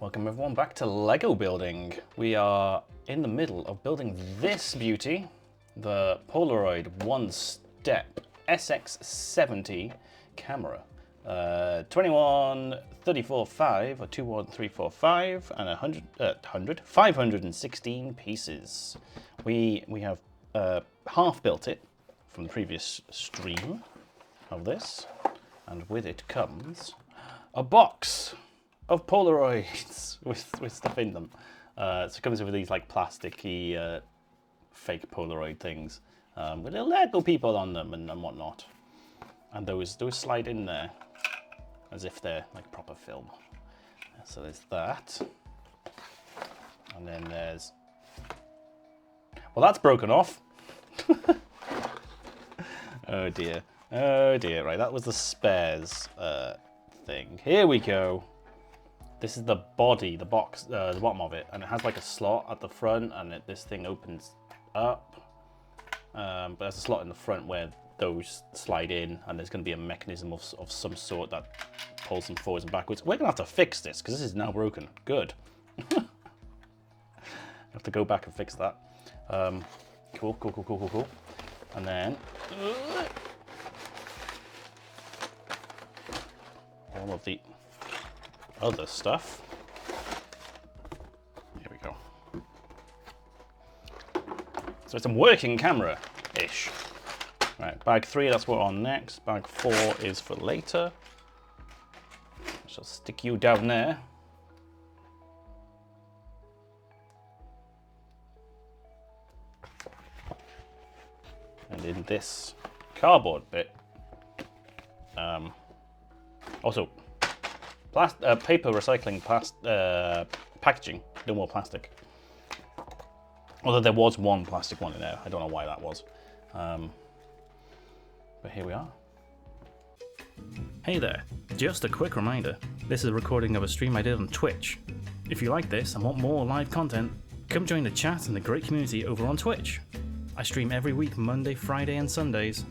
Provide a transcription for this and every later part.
Welcome everyone back to Lego building. We are in the middle of building this beauty, the Polaroid OneStep SX-70 camera. 21-34-5 or 21345 and 516 pieces. We have half built it from the previous stream of this, and with it comes a box of Polaroids with stuff in them. So it comes with these like plasticky fake Polaroid things with little Lego people on them and whatnot. And those slide in there as if they're like proper film. So there's that. And then there's, well, that's broken off. Oh dear. Oh dear. Right, that was the spares thing. Here we go. This is the body, the box, the bottom of it, and it has like a slot at the front, and this thing opens up. But there's a slot in the front where those slide in, and there's going to be a mechanism of some sort that pulls them forwards and backwards. We're going to have to fix this because this is now broken. Good. Have to go back and fix that. Cool. And then all of the other stuff. Here we go. So it's a working camera-ish. Right, bag 3, that's what we're on next. Bag 4 is for later. I shall stick you down there. And in this cardboard bit, also paper recycling packaging, no more plastic. Although there was one plastic one in there, I don't know why that was. But here we are. Hey there, just a quick reminder, this is a recording of a stream I did on Twitch. If you like this and want more live content, come join the chat and the great community over on Twitch. I stream every week Monday, Friday and Sundays,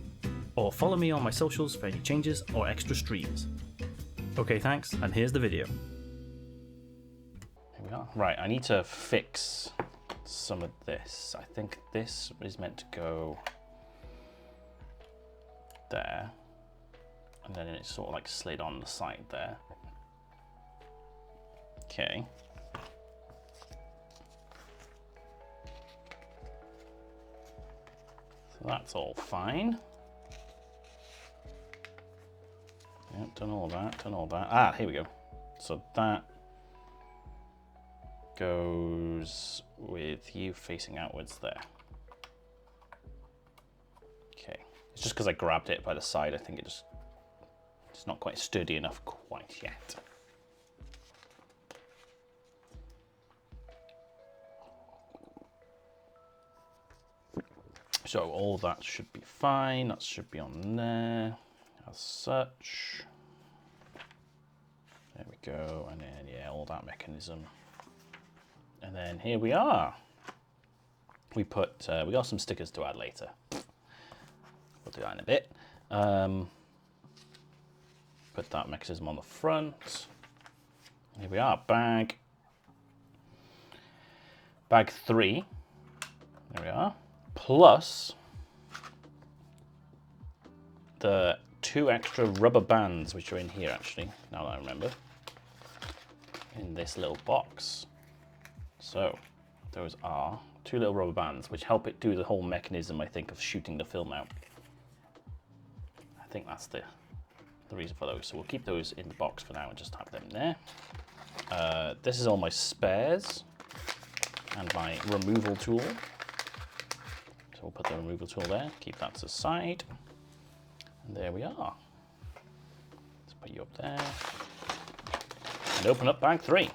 or follow me on my socials for any changes or extra streams. Okay, thanks, and here's the video. Here we are. Right, I need to fix some of this. I think this is meant to go there, and then it's sort of like slid on the side there. Okay. So that's all fine. Yeah, done all that. Ah, here we go. So that goes with you facing outwards there. Okay. It's just because I grabbed it by the side. I think it's not quite sturdy enough quite yet. So all that should be fine. That should be on there as such. There we go. And then, yeah, all that mechanism. And then here we are. We got some stickers to add later. We'll do that in a bit. Put that mechanism on the front. Here we are, bag 3. There we are. Plus the 2 extra rubber bands, which are in here actually, now that I remember, in this little box. So those are 2 little rubber bands, which help it do the whole mechanism, I think, of shooting the film out. I think that's the reason for those. So we'll keep those in the box for now and just have them there. This is all my spares and my removal tool. So we'll put the removal tool there, keep that to the side. And there we are. Let's put you up there. And open up bag 3.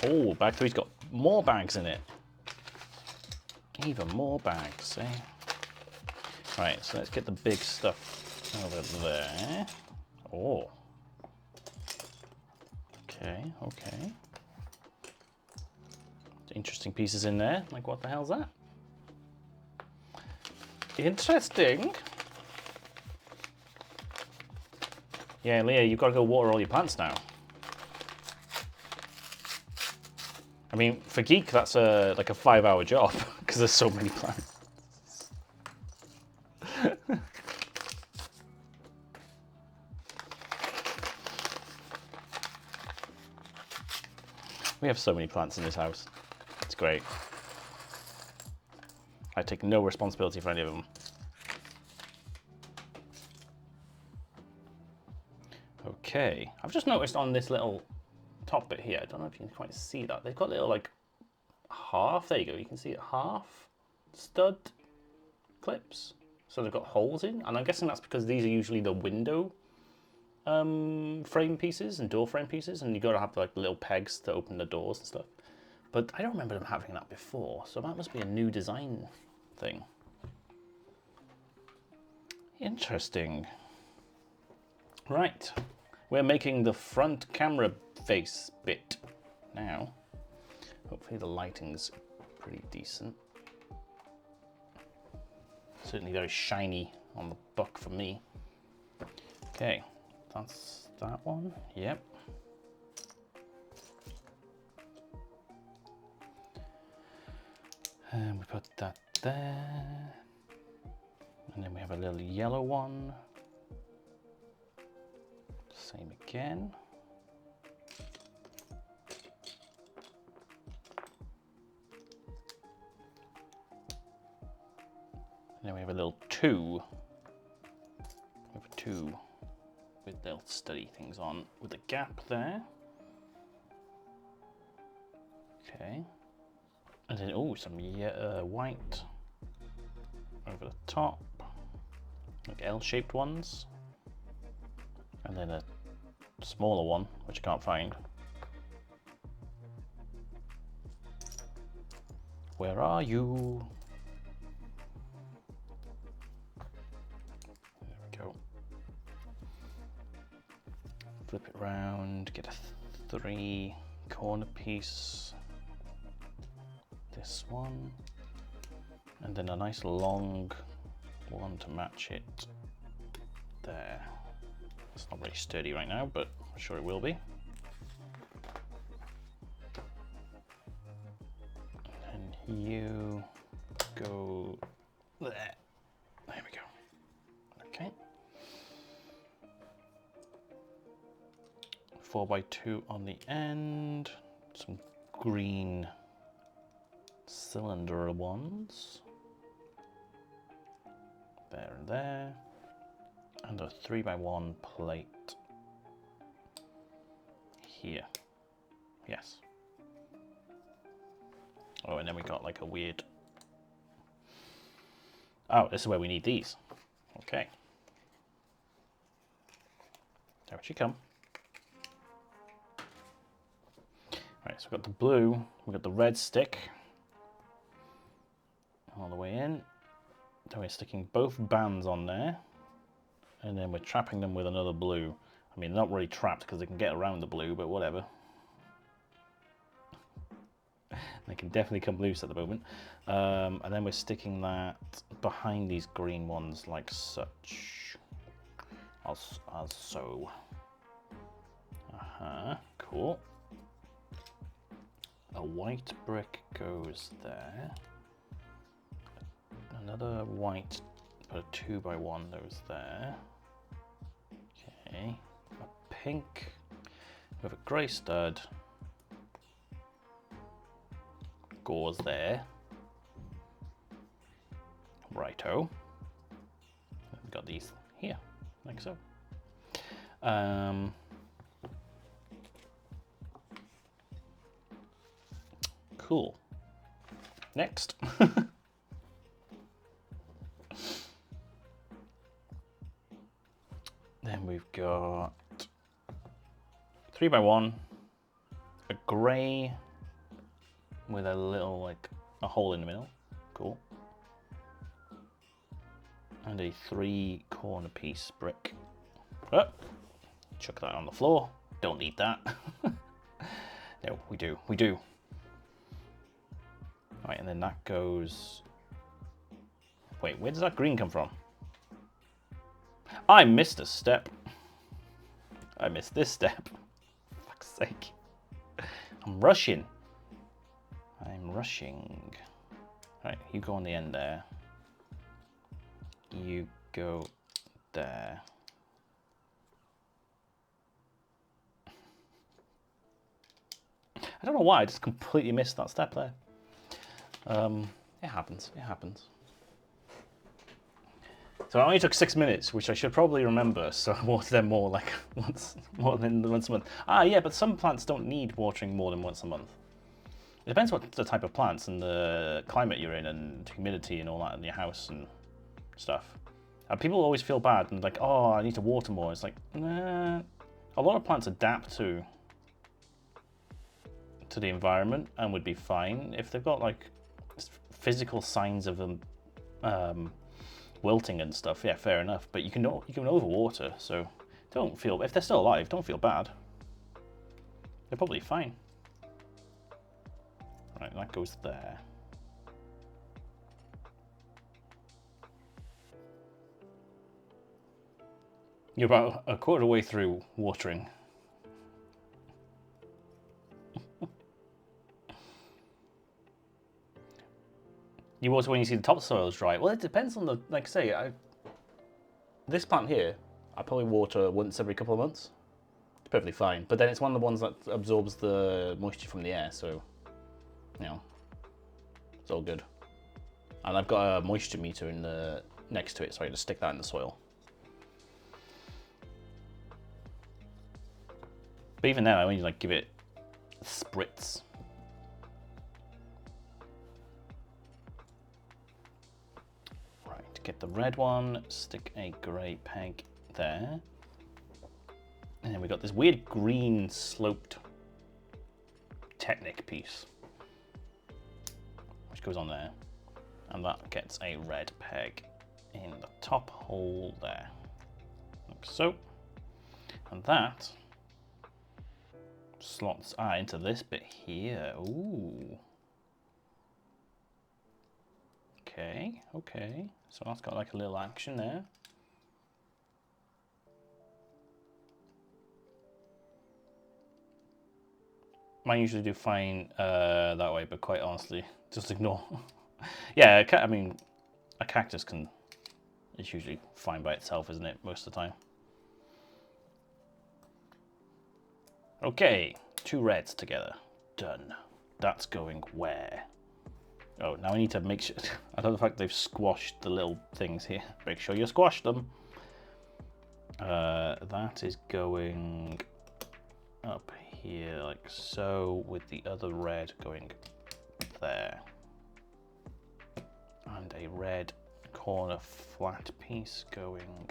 Oh, bag 3's got more bags in it. Even more bags, eh? Right, so let's get the big stuff over there. Oh. Okay. Interesting pieces in there. Like, what the hell's that? Interesting. Yeah, Leah, you've got to go water all your plants now. I mean, for Geek, that's like a 5-hour job because there's so many plants. We have so many plants in this house. It's great. I take no responsibility for any of them. Okay, I've just noticed on this little top bit here, I don't know if you can quite see that, they've got little like half, there you go, you can see it, half stud clips. So they've got holes in, and I'm guessing that's because these are usually the window frame pieces and door frame pieces, and you got to have like little pegs to open the doors and stuff. But I don't remember them having that before, so that must be a new design thing. Interesting. Right, we're making the front camera face bit now. Hopefully the lighting's pretty decent. Certainly very shiny on the buck for me. Okay, that's that one. Yep. And we put that there. And then we have a little yellow one. Same again. And then we have a little 2. We have a 2 with little study things on with a gap there. Okay. And then, oh, some white over the top, like L-shaped ones. And then a smaller one, which I can't find. Where are you? There we go. Flip it round, get a 3 corner piece. This one. And then a nice long one to match it there. It's not very sturdy right now, but I'm sure it will be. And you go there. There we go. Okay. 4x2 on the end. Some green cylinder ones. There and there. And a 3x1 plate here. Yes. Oh, and then we got like a weird... Oh, this is where we need these. Okay. There she come. Right, so we've got the blue, we've got the red stick all the way in. Then we're sticking both bands on there. And then we're trapping them with another blue. I mean, they're not really trapped because they can get around the blue, but whatever. They can definitely come loose at the moment. And then we're sticking that behind these green ones like such. As so. Cool. A white brick goes there. Another white, put a 2x1 goes there. Okay, a pink with a grey stud goes there. Righto. We've got these here, like so. Cool. Next. Then we've got 3x1, a grey with a little, like, a hole in the middle. Cool. And a 3 corner piece brick. Oh, chuck that on the floor. Don't need that. No, we do. We do. Right, and then that goes Wait, where does that green come from? I missed a step. I missed this step. For fuck's sake. I'm rushing. I'm rushing. Right, you go on the end there. You go there. I don't know why, I just completely missed that step there. It happens, it happens. So it only took 6 minutes, which I should probably remember, so I water them more like more than once a month. Ah, yeah, but some plants don't need watering more than once a month. It depends what the type of plants and the climate you're in and humidity and all that in your house and stuff. And people always feel bad and like, oh, I need to water more. It's like, nah. A lot of plants adapt to the environment and would be fine if they've got like physical signs of them wilting and stuff. Yeah, fair enough. But you can overwater, so don't feel, if they're still alive, don't feel bad. They're probably fine. Right, that goes there. You're about a quarter way through watering. You water when you see the topsoil is dry. Well, it depends on the, like I say, this plant here, I probably water once every couple of months. It's perfectly fine. But then it's one of the ones that absorbs the moisture from the air, so, you know, it's all good. And I've got a moisture meter in the next to it, so I can just stick that in the soil. But even then, I only like give it a spritz. Right, get the red one, stick a grey peg there. And then we got this weird green sloped Technic piece, which goes on there. And that gets a red peg in the top hole there, like so. And that slots into this bit here. Ooh. Okay, okay. So that's got like a little action there. Mine usually do fine that way, but quite honestly, just ignore. Yeah, I mean, a cactus is usually fine by itself, isn't it, most of the time? Okay, 2 reds together. Done. That's going where? Oh, now I need to make sure. I love the fact they've squashed the little things here. Make sure you squash them. That is going up here, like so, with the other red going there. And a red corner flat piece going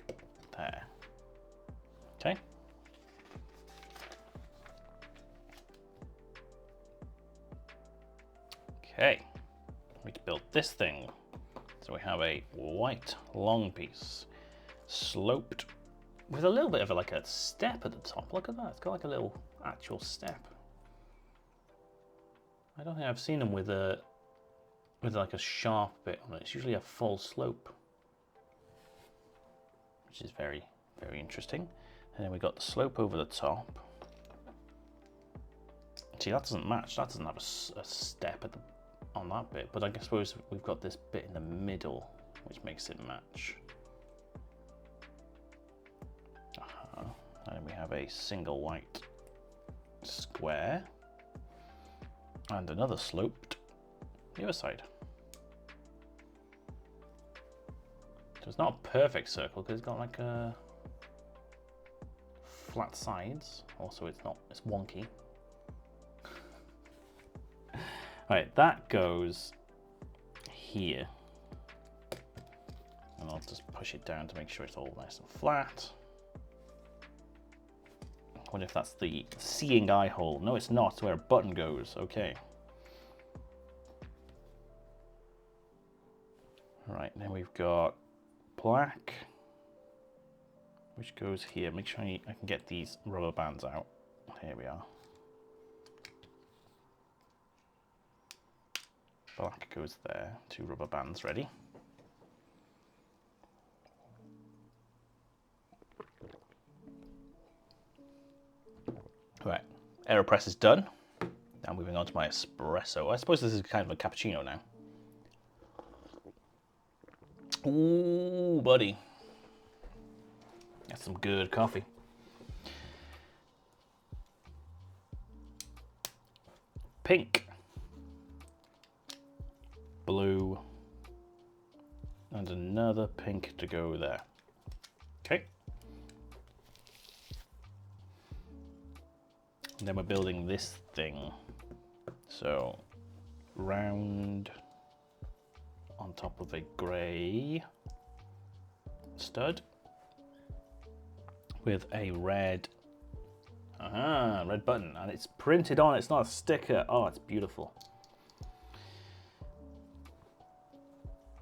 there. Okay. Okay, we built this thing. So we have a white long piece, sloped with a little bit of like a step at the top. Look at that, it's got like a little actual step. I don't think I've seen them with like a sharp bit on it. It's usually a full slope, which is very, very interesting. And then we got the slope over the top. See, that doesn't match. That doesn't have a step at on that bit, but I suppose we've got this bit in the middle, which makes it match. And we have a single white square and another sloped the other side. So it's not a perfect circle because it's got like a flat sides. Also, it's wonky. Right, that goes here. And I'll just push it down to make sure it's all nice and flat. I wonder if that's the seeing eye hole. No, it's not. It's where a button goes. Okay. Right, then we've got black, which goes here. Make sure I can get these rubber bands out. Here we are. Black goes there. 2 rubber bands ready. AeroPress is done. Now moving on to my espresso. I suppose this is kind of a cappuccino now. Ooh, buddy. That's some good coffee. Pink. Blue. And another pink to go there. Okay. And then we're building this thing. So, round on top of a grey stud with a red, red button, and it's printed on, it's not a sticker. Oh, it's beautiful.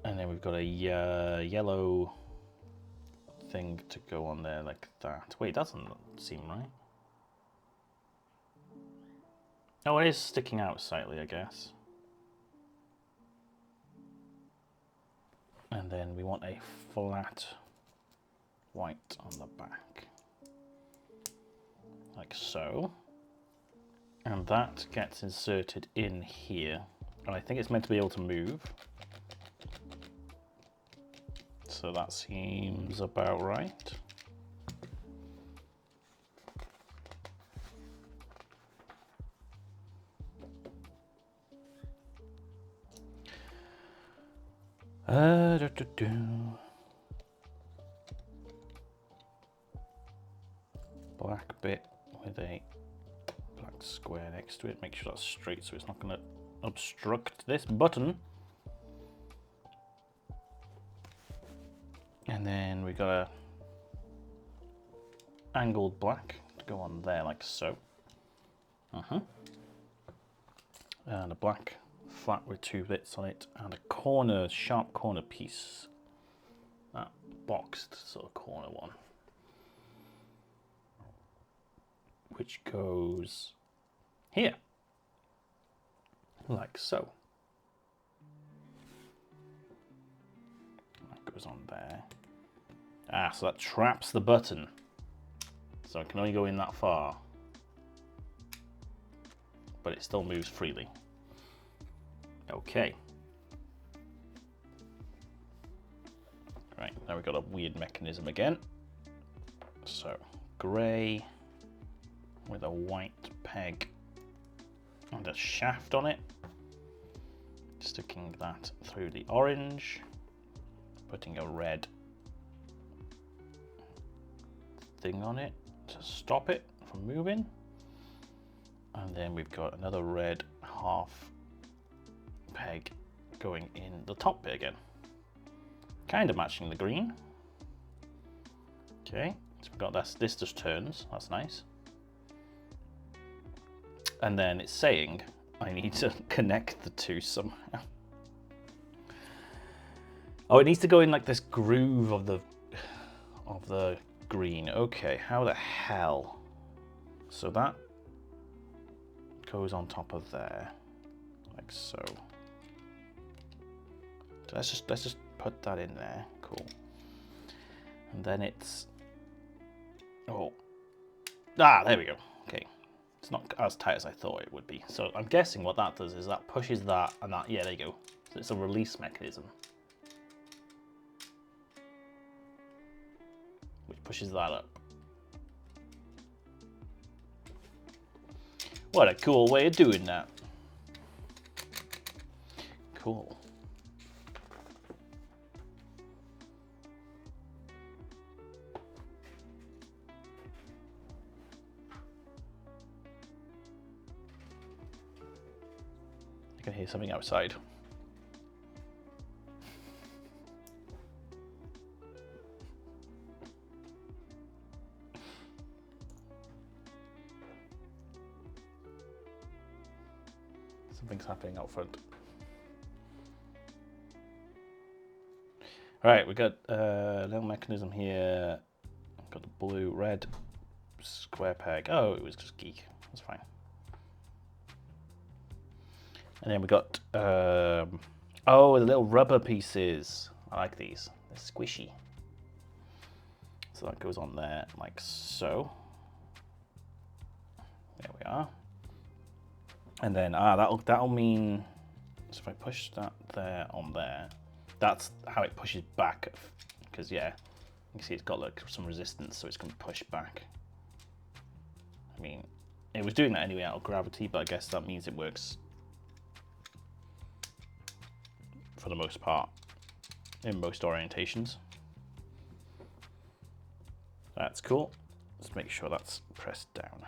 And then we've got a yellow thing to go on there like that. Wait, that doesn't seem right. Oh, it is sticking out slightly, I guess. And then we want a flat white on the back. Like so. And that gets inserted in here. And I think it's meant to be able to move. So that seems about right. Black bit with a black square next to it. Make sure that's straight so it's not going to obstruct this button. And then we got a angled black to go on there like so. And a black flat with two bits on it, and a corner, sharp corner piece. That boxed sort of corner one. Which goes here. Like so. That goes on there. Ah, so that traps the button. So it can only go in that far. But it still moves freely. Okay. Right, now we've got a weird mechanism again. So, grey with a white peg and a shaft on it. Sticking that through the orange. Putting a red thing on it to stop it from moving. And then we've got another red half peg going in the top bit again. Kind of matching the green. Okay, so we've got this just turns, that's nice. And then it's saying I need to connect the two somehow. Oh, it needs to go in like this groove of the green. Okay, how the hell? So that goes on top of there, like so. So let's just put that in there. Cool. And then it's there we go. Okay, it's not as tight as I thought it would be. So I'm guessing what that does is that pushes that and that. Yeah, there you go. So it's a release mechanism which pushes that up. What a cool way of doing that. Cool. I can hear something outside. Something's happening out front. All right, we got a little mechanism here. Got the blue, red square peg. Oh, it was just geek. That's fine. And then we got the little rubber pieces. I like these. They're squishy. So that goes on there like so. There we are. And then that'll mean, so if I push that there on there, that's how it pushes back. Because yeah, you can see it's got like some resistance, so it's going to push back. I mean, it was doing that anyway out of gravity, but I guess that means it works for the most part in most orientations. That's cool. Let's make sure that's pressed down.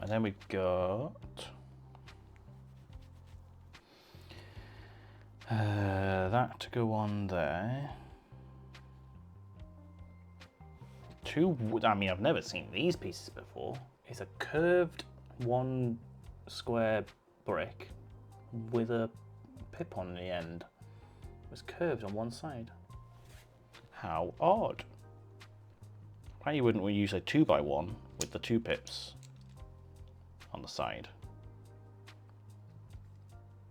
And then we've got that to go on there. I mean, I've never seen these pieces before. It's a curved one square brick with a pip on the end. It was curved on one side. How odd. Why wouldn't we use a 2x1 with the 2 pips on the side?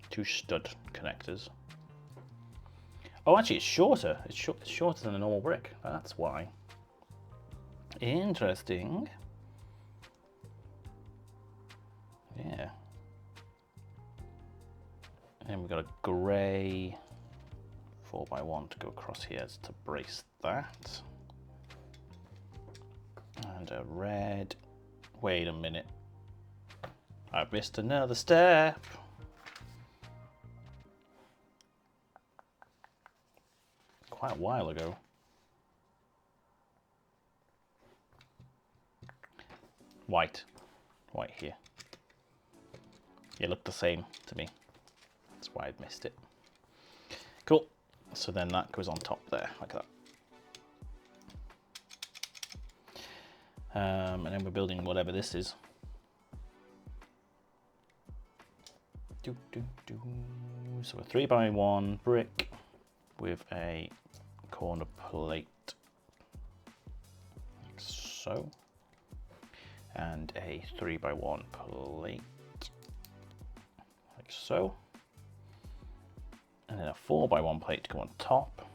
2 stud connectors. Oh, actually, it's shorter. It's shorter than a normal brick. That's why. Interesting. Yeah. And we've got a grey 4x1 to go across here to brace that. And a red. Wait a minute. I've missed another step. Quite a while ago. White here. It looked the same to me. That's why I'd missed it. Cool. So then that goes on top there, like that. And then we're building whatever this is. So a 3x1 brick with a corner plate, like so, and a 3x1 plate, like so, and then a 4x1 plate to go on top.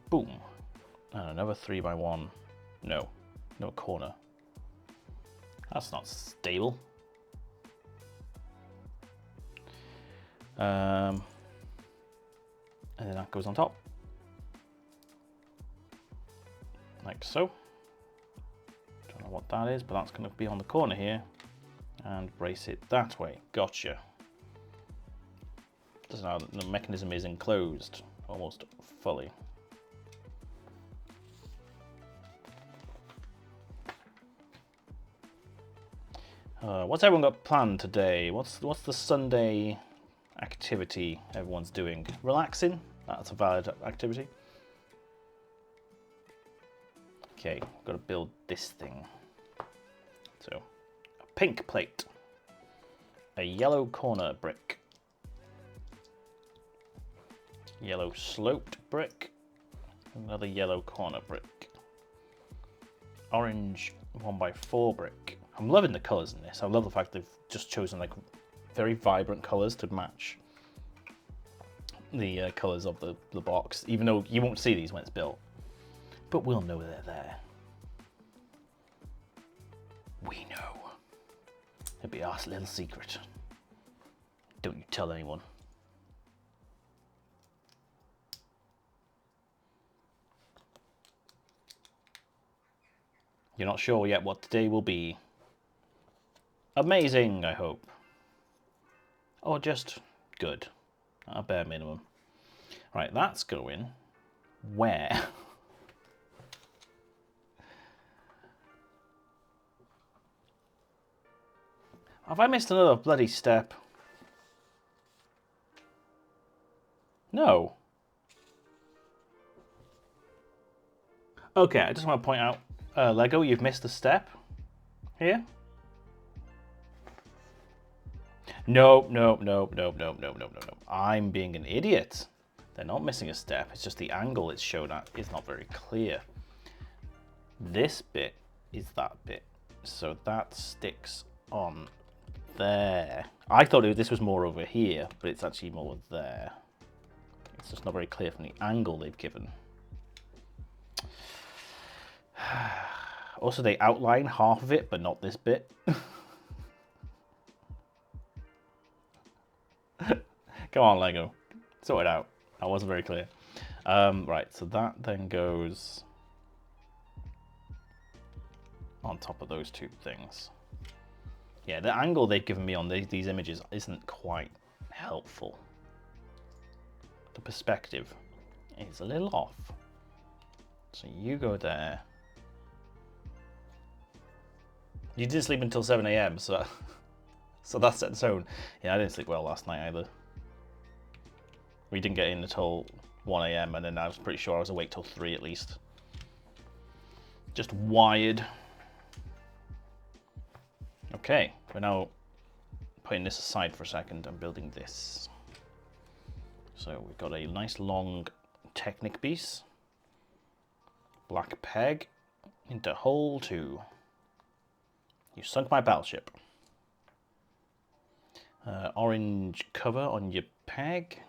Boom. And another 3x1. No corner. That's not stable. And then that goes on top. Like so. Don't know what that is, but that's going to be on the corner here. And brace it that way. Gotcha. This is how the mechanism is enclosed almost fully. What's everyone got planned today? What's the Sunday activity everyone's doing? Relaxing? That's a valid activity. Okay, we've got to build this thing. So, a pink plate, a yellow corner brick, yellow sloped brick, another yellow corner brick, orange 1x4 brick. I'm loving the colours in this. I love the fact they've just chosen like very vibrant colours to match the colours of the box, even though you won't see these when it's built. But we'll know they're there. We know. It'll be our little secret. Don't you tell anyone. You're not sure yet what today will be. Amazing, I hope. Or just good. A bare minimum. Right, that's going where? Have I missed another bloody step? No. Okay, I just want to point out, Lego, you've missed a step here. Nope. I'm being an idiot. They're not missing a step. It's just the angle it's shown at is not very clear. This bit is that bit. So that sticks on there. I thought this was more over here, but it's actually more there. It's just not very clear from the angle they've given. Also, they outline half of it, but not this bit. Come on, Lego. Sort it out. That wasn't very clear. Right, so that then goes on top of those two things. Yeah, the angle they've given me on these images isn't quite helpful. The perspective is a little off. So you go there. You didn't sleep until 7 AM, so that's set in stone. Yeah, I didn't sleep well last night either. We didn't get in until 1 AM, and then I was pretty sure I was awake till 3 at least. Just wired. Okay, we're now putting this aside for a second and building this. So we've got a nice long Technic piece. Black peg into hole 2. You sunk my battleship. Orange cover on your peg.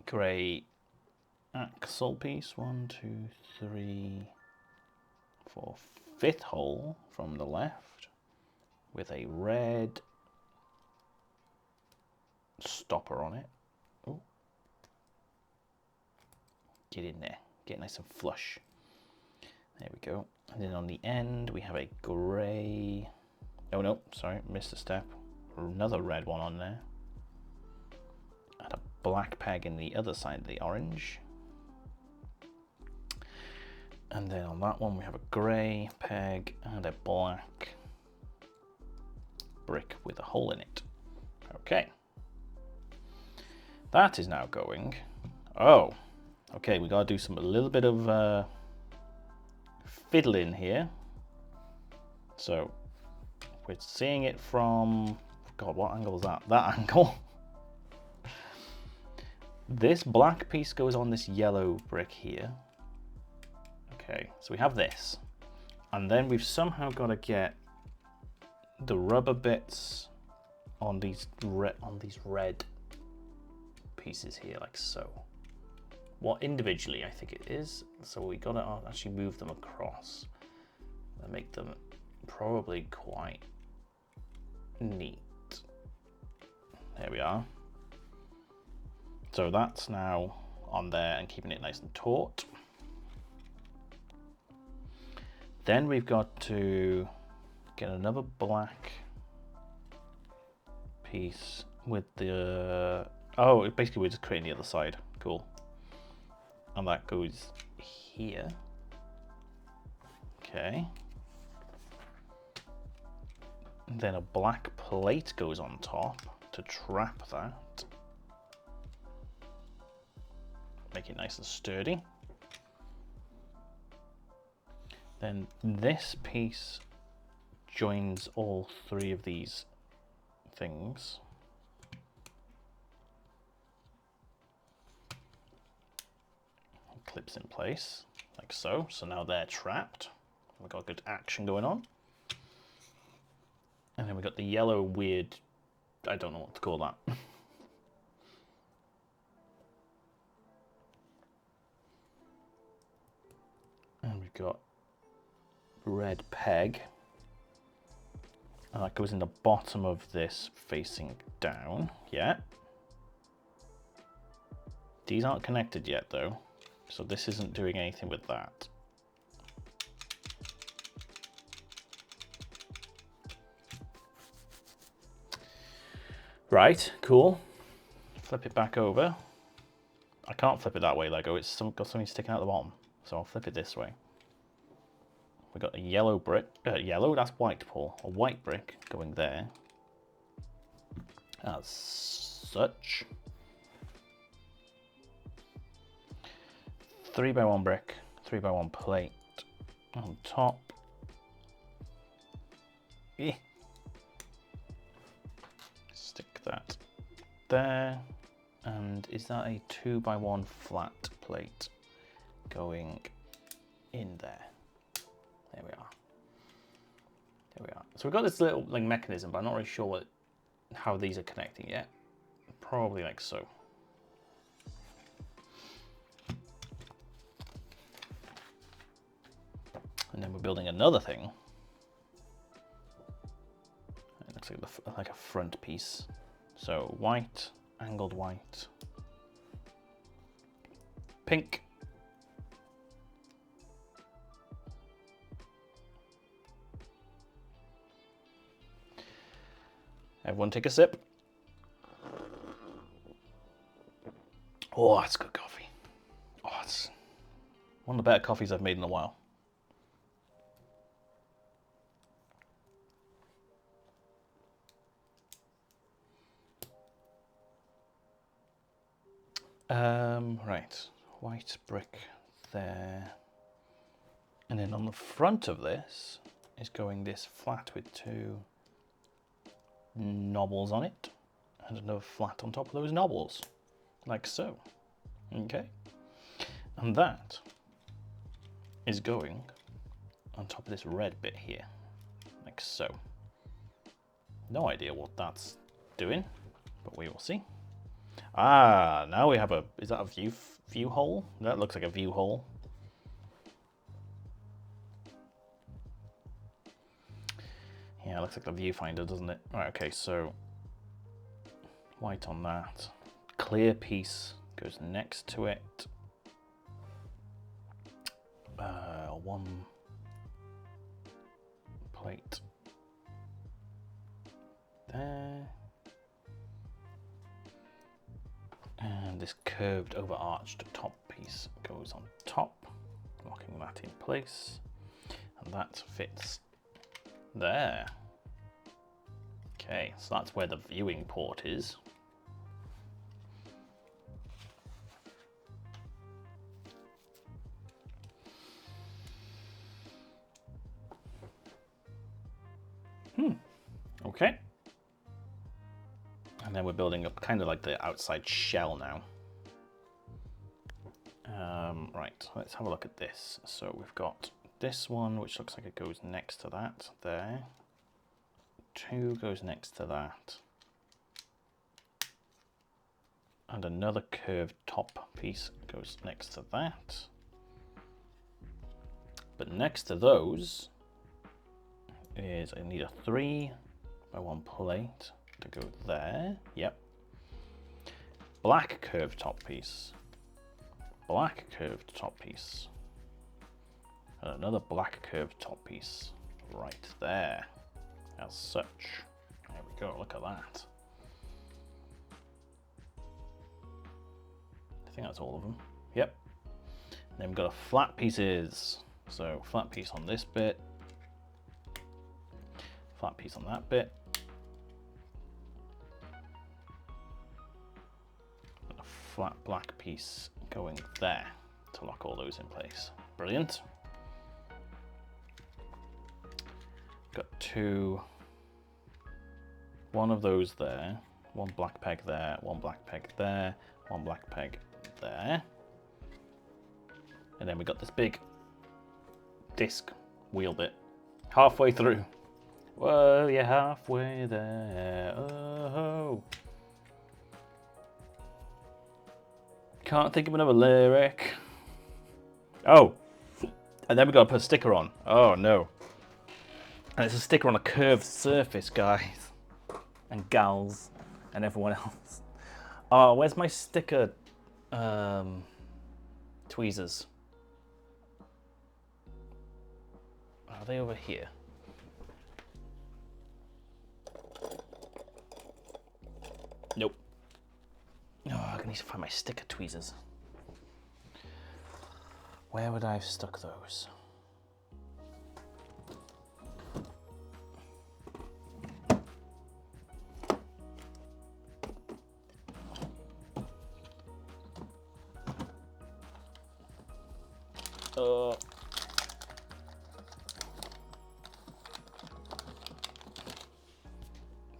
Grey axle piece. 1, 2, 3, 4, 5th hole from the left with a red stopper on it. Ooh. Get in there. Get nice and flush. There we go. And then on the end we have a grey. Oh no, sorry, missed a step. Another red one on there. And a black peg in the other side of the orange. And then on that one we have a grey peg and a black brick with a hole in it. Okay. That is now going. Oh, okay, we gotta do a little bit of fiddling here. So we're seeing it from, God, what angle is that? That angle. This black piece goes on this yellow brick here. Okay, so we have this. And then we've somehow got to get the rubber bits on these red pieces here, like so. Well, individually, I think it is. So we got to actually move them across and make them probably quite neat. There we are. So that's now on there and keeping it nice and taut. Then we've got to get another black piece with the, oh, basically we're just creating the other side. Cool. And that goes here. Okay. And then a black plate goes on top to trap that. Make it nice and sturdy. Then this piece joins all 3 of these things. Clips in place, like so. So now they're trapped. We've got good action going on. And then we've got the yellow weird, I don't know what to call that. And we've got red peg. And that goes in the bottom of this facing down. Yeah. These aren't connected yet though. So this isn't doing anything with that. Right, cool. Flip it back over. I can't flip it that way, Lego. It's got something sticking out the bottom. So I'll flip it this way. We've got a yellow brick. Yellow, that's white, Paul. A white brick going there. As such. 3x1 brick, 3x1 plate on top. Yeah. Stick that there. And is that a 2x1 flat plate going in there? There we are. There we are. So we've got this little like mechanism, but I'm not really sure how these are connecting yet. Probably like so. And then we're building another thing. It looks like a front piece. So white, angled white, pink, everyone take a sip. Oh, that's good coffee. Oh, it's one of the better coffees I've made in a while. Right, white brick there. And then on the front of this is going this flat with two knobbles on it and another flat on top of those knobbles, like so. Okay. And that is going on top of this red bit here, like so. No idea what that's doing, but we will see. Ah, now we have a, is that a view hole? That looks like a view hole. Yeah, it looks like the viewfinder, doesn't it? Right, okay, so white on that. Clear piece goes next to it. One plate there. And this curved overarched top piece goes on top, locking that in place. And that fits there. Okay, so that's where the viewing port is. Okay. And then we're building up kind of like the outside shell now. Right, let's have a look at this. So we've got this one, which looks like it goes next to that there. Two goes next to that. And another curved top piece goes next to that. But next to those is, I need a 3x1 plate to go there. Yep. Black curved top piece. Black curved top piece. And another black curved top piece right there. As such. There we go, look at that. I think that's all of them. Yep. And then we've got a flat pieces. So flat piece on this bit. Flat piece on that bit. And a flat black piece going there to lock all those in place. Brilliant. Got one of those there, one black peg there, one black peg there, one black peg there. And then we got this big disc wheel bit halfway through. Whoa, you're halfway there. Oh. Can't think of another lyric. Oh, and then we gotta put a sticker on. Oh no. And it's a sticker on a curved surface, guys. And gals. And everyone else. Oh, where's my sticker tweezers? Are they over here? Nope. Oh, I need to find my sticker tweezers. Where would I have stuck those?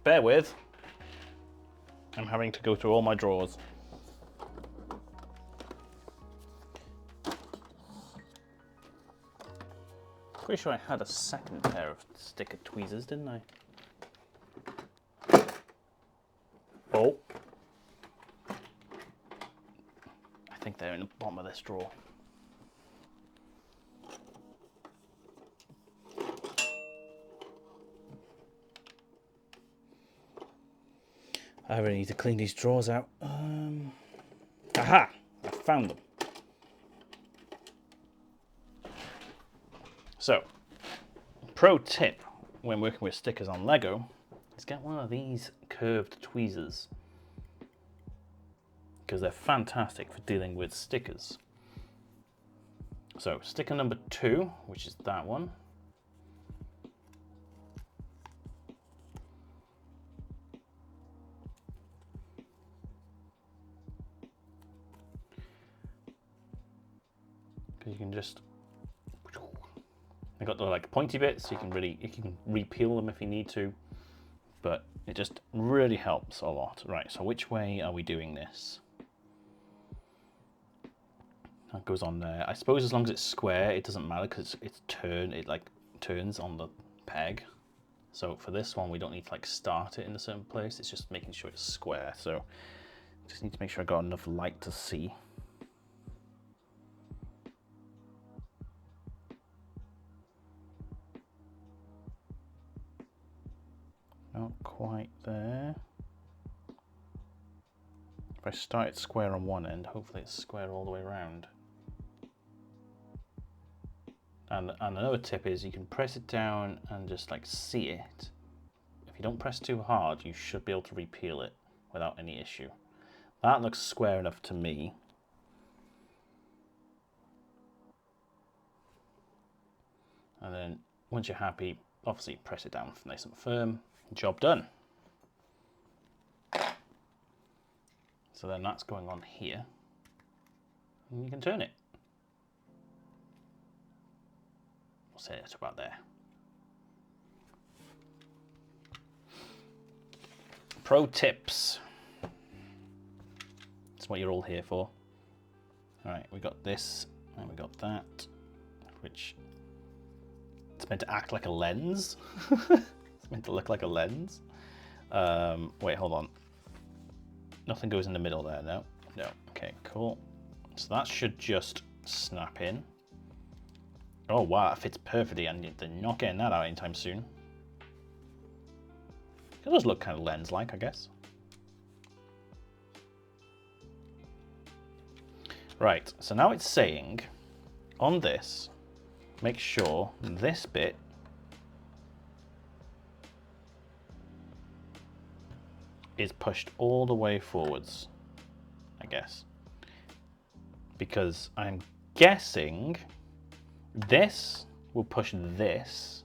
Bear with. I'm having to go through all my drawers. Pretty sure I had a second pair of sticker tweezers, didn't I? Oh. I think they're in the bottom of this drawer. I really need to clean these drawers out. Aha! I found them. So, pro tip when working with stickers on Lego is get one of these curved tweezers, because they're fantastic for dealing with stickers. So, sticker number 2, which is that one. You can just, they got the like pointy bits, you can repeel them if you need to, but it just really helps a lot. Right, so which way are we doing this? That goes on there. I suppose as long as it's square, it doesn't matter because it like turns on the peg. So for this one, we don't need to like start it in a certain place. It's just making sure it's square. So just need to make sure I got enough light to see. Not quite there. If I start it square on one end, hopefully it's square all the way around. And another tip is you can press it down and just like see it. If you don't press too hard, you should be able to repeal it without any issue. That looks square enough to me. And then once you're happy, obviously press it down nice and firm. Job done. So then that's going on here. And you can turn it. We'll say it's about there. Pro tips. That's what you're all here for. All right, we got this and we got that, which it's meant to act like a lens. It's meant to look like a lens. Wait, hold on. Nothing goes in the middle there, no? No, okay, cool. So that should just snap in. Oh wow, that fits perfectly, and they're not getting that out anytime soon. It does look kind of lens-like, I guess. Right, so now it's saying, on this, make sure this bit is pushed all the way forwards, I guess. Because I'm guessing this will push this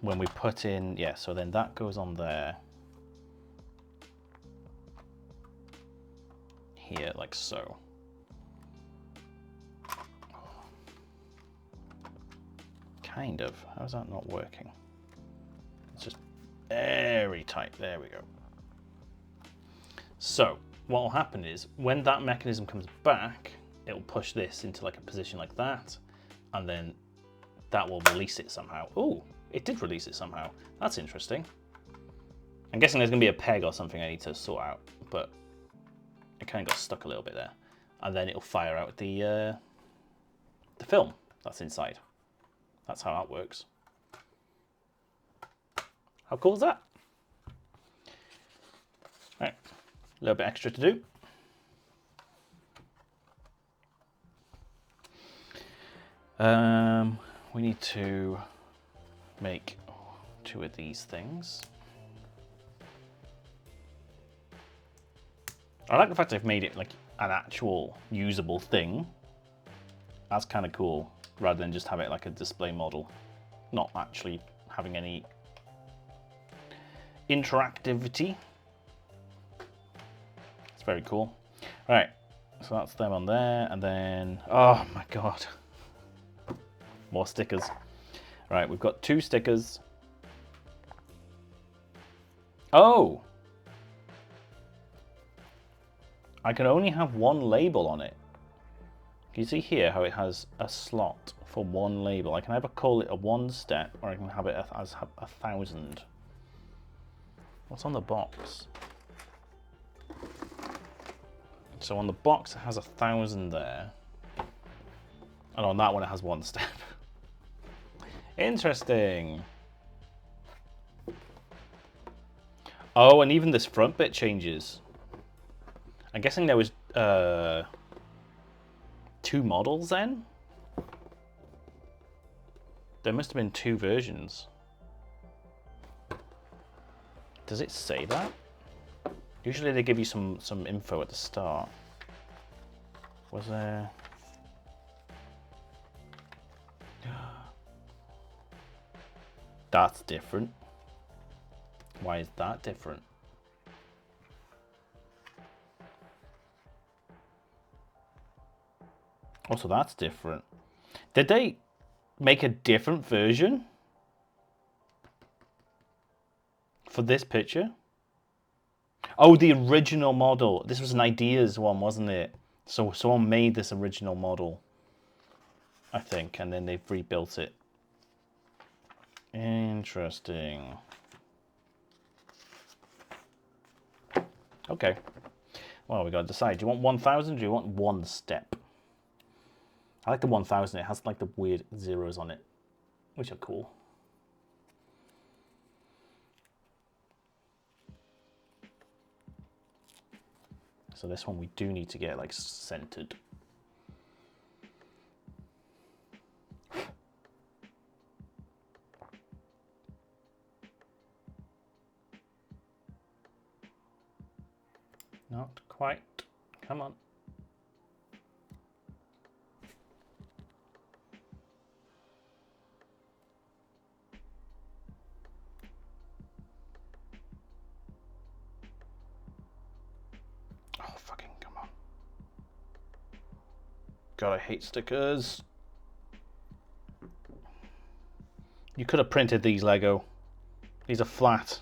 when we put in, yeah, so then that goes on there. Here, like so. Kind of. How's that not working? It's just very tight. There we go. So what will happen is when that mechanism comes back, it'll push this into like a position like that, and then that will release it somehow. Oh, it did release it somehow. That's interesting. I'm guessing there's gonna be a peg or something I need to sort out, but it kind of got stuck a little bit there. And then it'll fire out the film that's inside. That's how that works. How cool is that? Right, a little bit extra to do. We need to make 2 of these things. I like the fact I've made it like an actual usable thing. That's kind of cool, rather than just have it like a display model, not actually having any interactivity. It's very cool. All right, so that's them on there, and then, oh my God, more stickers. All right, we've got 2 stickers. Oh, I can only have 1 label on it. Can you see here how it has a slot for 1 label? I can either call it a OneStep, or I can have it as 1,000. What's on the box? So on the box it has 1,000 there, and on that one it has OneStep. Interesting. Oh, and even this front bit changes. I'm guessing there was 2 models then? There must have been 2 versions. Does it say that? Usually they give you some info at the start. Was there... That's different. Why is that different? Also, that's different. Did they make a different version for this picture? Oh, the original model. This was an ideas one, wasn't it? So someone made this original model, I think, and then they've rebuilt it. Interesting. Okay. Well, we got to decide. Do you want 1000 or do you want OneStep? I like the 1000. It has like the weird zeros on it, which are cool. So this one we do need to get like centered. Not quite. Come on. Oh, fucking come on. God, I hate stickers. You could have printed these, Lego. These are flat.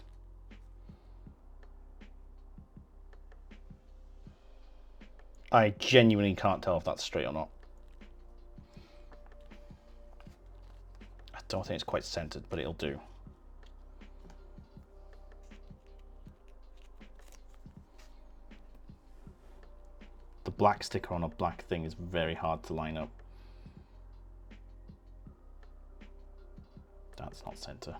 I genuinely can't tell if that's straight or not. I don't think it's quite centered, but it'll do. The black sticker on a black thing is very hard to line up. That's not center.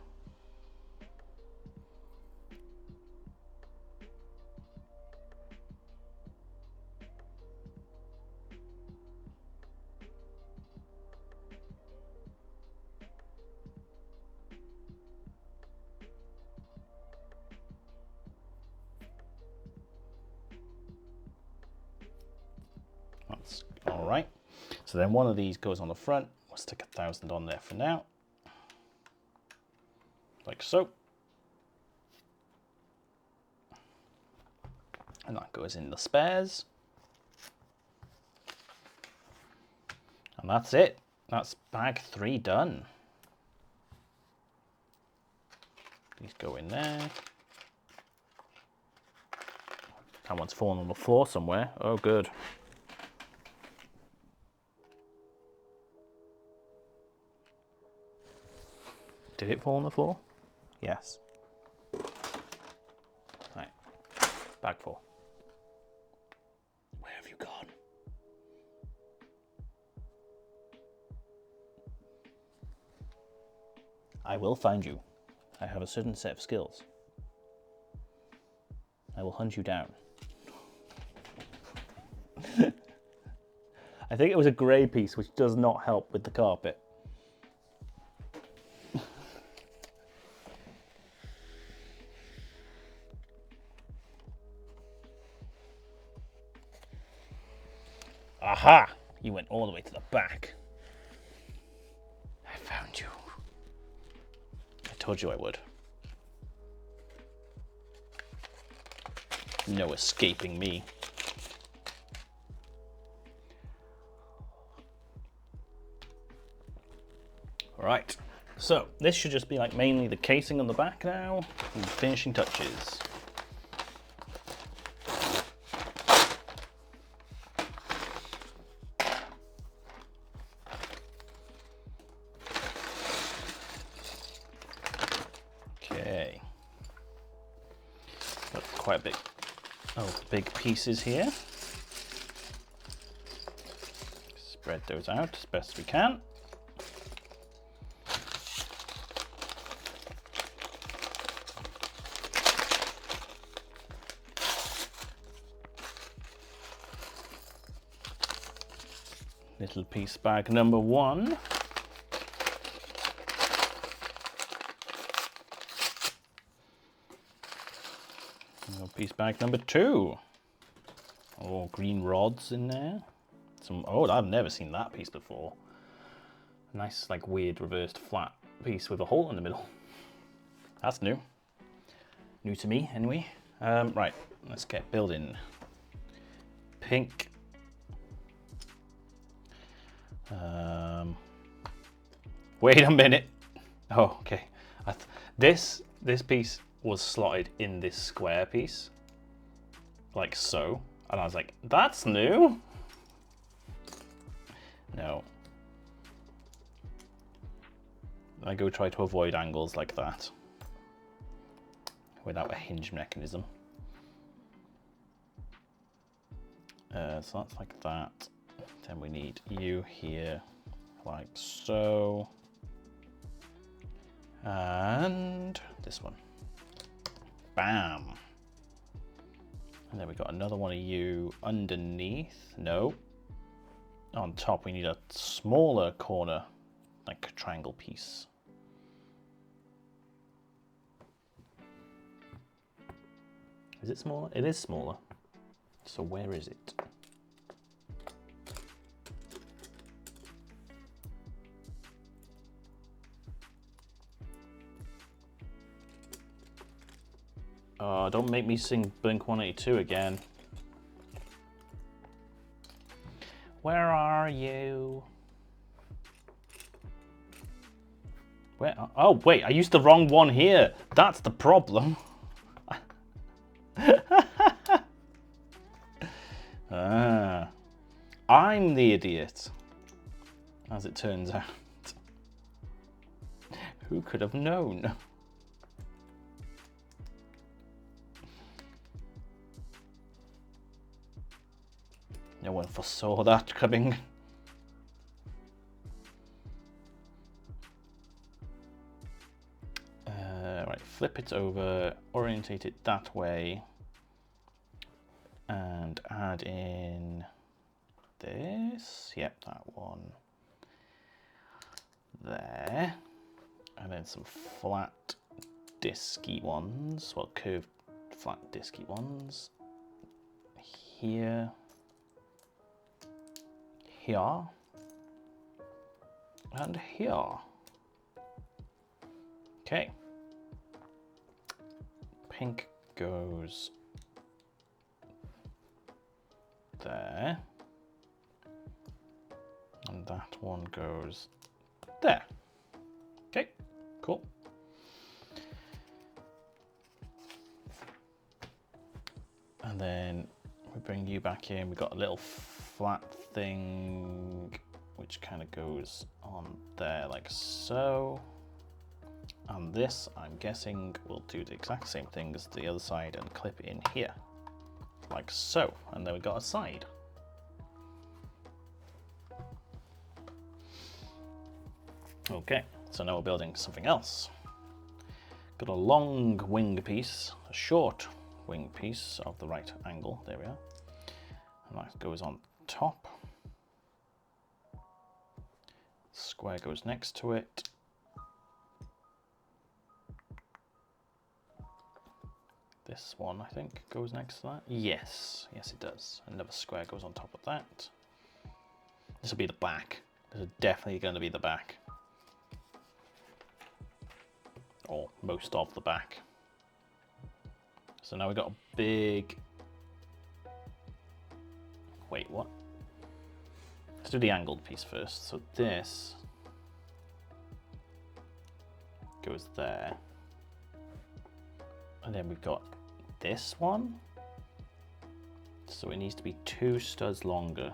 That's all right. So then one of these goes on the front. We'll stick 1000 on there for now. Like so. And that goes in the spares. And that's it. That's bag 3 done. These go in there. That one's fallen on the floor somewhere. Oh, good. Did it fall on the floor? Yes. Right. Bag 4. Where have you gone? I will find you. I have a certain set of skills. I will hunt you down. I think it was a grey piece, which does not help with the carpet. Aha! You went all the way to the back. I found you. I told you I would. No escaping me. Right, so this should just be like mainly the casing on the back now, and finishing touches. Okay, got quite a bit of big pieces here. Spread those out as best we can. Little piece bag number 1. Little piece bag number 2. Oh, green rods in there. Oh, I've never seen that piece before. Nice, like weird reversed flat piece with a hole in the middle. That's new. New to me, anyway. Right, let's get building. Pink. Wait a minute. Oh, okay. This piece was slotted in this square piece, like so, and I was like, "That's new." No. I go try to avoid angles like that without a hinge mechanism. So that's like that. Then we need you here, like so. And this one. Bam. And then we got another one of you underneath. No. On top we need a smaller corner, like a triangle piece. Is it smaller? It is smaller. So where is it? Oh, don't make me sing Blink-182 again. Where are you? Where? Oh, wait, I used the wrong one here. That's the problem. I'm the idiot, as it turns out. Who could have known? No one foresaw that coming. Right, flip it over, orientate it that way, and add in this. Yep, that one there. And then some flat disky ones, well, curved flat disky ones here, here, and here. Okay. Pink goes there, and that one goes there. Okay, cool. And then we bring you back in. We've got a little flat thing which kind of goes on there like so. And this, I'm guessing, will do the exact same thing as the other side and clip in here like so. And then we got a side. Okay, so now we're building something else. Got a long wing piece, a short wing piece of the right angle. There we are. And that goes on top. Square goes next to it. This one, I think, goes next to that. Yes, yes it does. Another square goes on top of that. This will be the back. This is definitely going to be the back. Or most of the back. So now we've got a big... Wait, what? Let's do the angled piece first. So this goes there. And then we've got this one. So it needs to be 2 studs longer,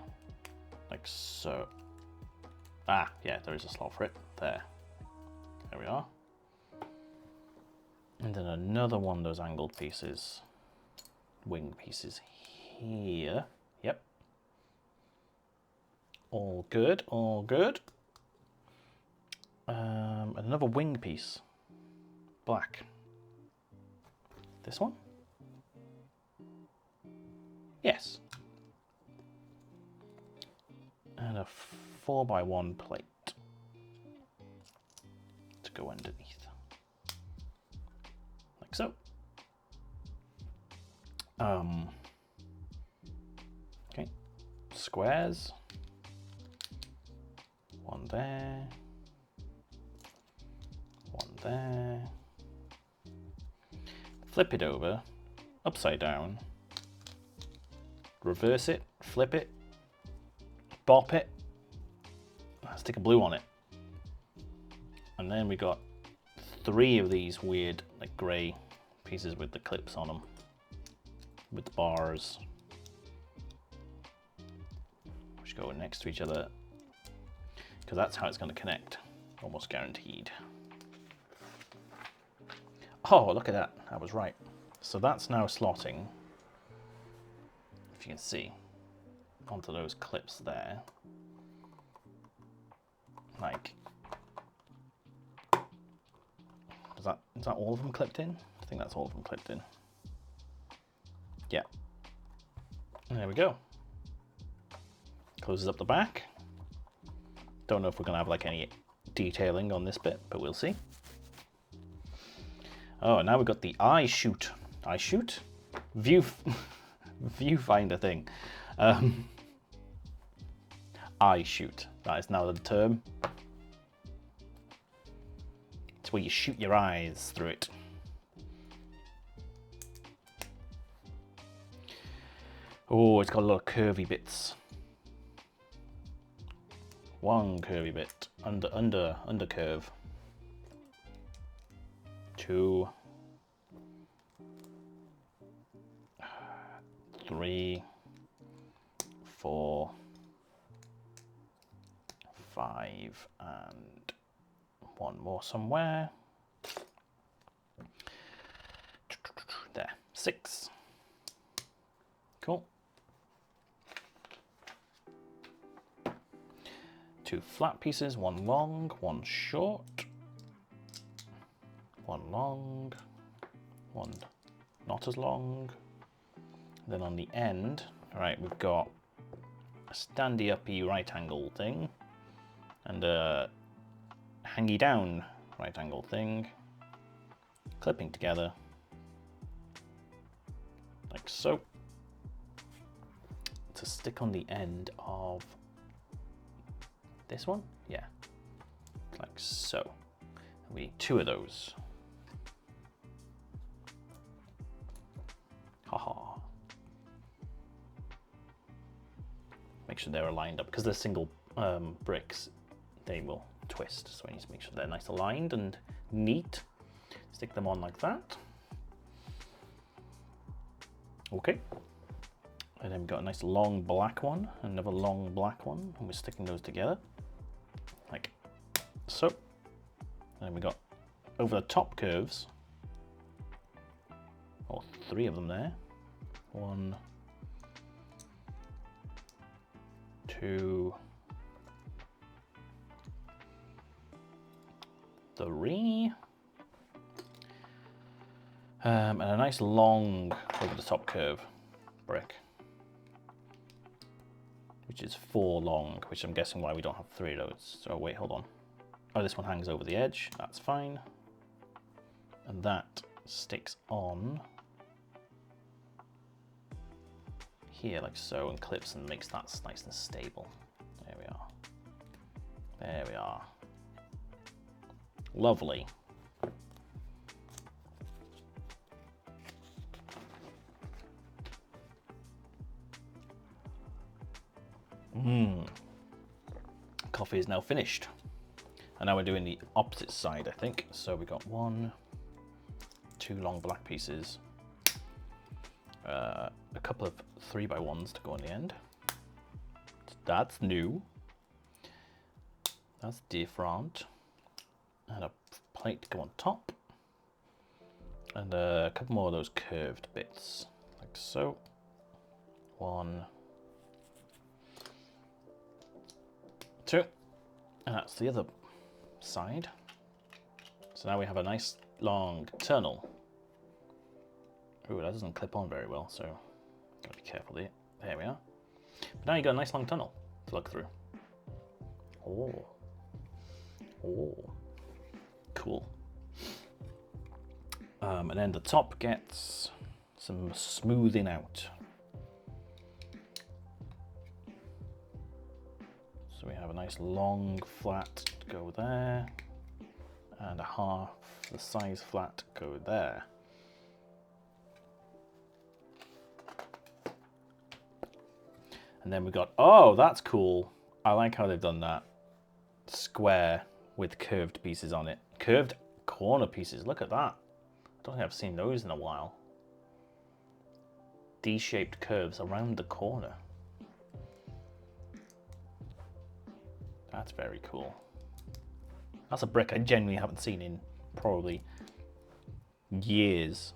like so. Ah, yeah, there is a slot for it. There. There we are. And then another one of those angled pieces, wing pieces here. Yep. All good, all good. Another wing piece, black. This one? Yes. and a 4x1 plate to go underneath, like so. Okay, squares, one there, one there. Flip it over, upside down, reverse it, flip it, bop it, stick a blue on it. And then we got 3 of these weird, like grey pieces with the clips on them, with the bars, which go next to each other, because that's how it's going to connect, almost guaranteed. Oh, look at that, I was right. So that's now slotting, if you can see, onto those clips there. Like, is that all of them clipped in? I think that's all of them clipped in. Yeah. And there we go. Closes up the back. Don't know if we're gonna have like any detailing on this bit, but we'll see. Oh, now we've got the eye shoot. Eye shoot? Viewfinder thing. Eye shoot. That is now the term. It's where you shoot your eyes through it. Oh, it's got a lot of curvy bits. One curvy bit, under curve. 2, 3, 4, 5, and one more somewhere. There, 6. Cool. 2 flat pieces, one long, one short. One long, one not as long. Then on the end, all right, we've got a standy-uppy right angle thing and a hangy down right angle thing, clipping together like so, to stick on the end of this one. Yeah, like so. We need 2 of those. Haha. Make sure they're lined up, because they're single bricks, they will twist. So I need to make sure they're nice aligned and neat. Stick them on like that. Okay. And then we've got a nice long black one, another long black one, and we're sticking those together like so. And then we got over the top curves, or 3 of them there. 1, 2, 3. And a nice long over the top curve brick, which is 4 long, which I'm guessing why we don't have 3 of those. So wait, hold on. Oh, this one hangs over the edge, that's fine. And that sticks on here like so, and clips and makes that nice and stable. There we are. There we are. Lovely. Coffee is now finished. And now we're doing the opposite side, I think. So we got 1, 2 long black pieces, a couple of 3x1s to go on the end. That's new. That's different. And a plate to go on top. And a couple more of those curved bits, like so. 1, 2. And that's the other side. So now we have a nice long tunnel. Ooh, that doesn't clip on very well, so gotta be careful there. There we are. But now you got a nice long tunnel to look through. Oh. Oh. Cool. And then the top gets some smoothing out. So we have a nice long flat to go there, and a half the size flat go there. And then we got, oh, that's cool. I like how they've done that. Square with curved pieces on it. Curved corner pieces, look at that. I don't think I've seen those in a while. D-shaped curves around the corner. That's very cool. That's a brick I genuinely haven't seen in probably years.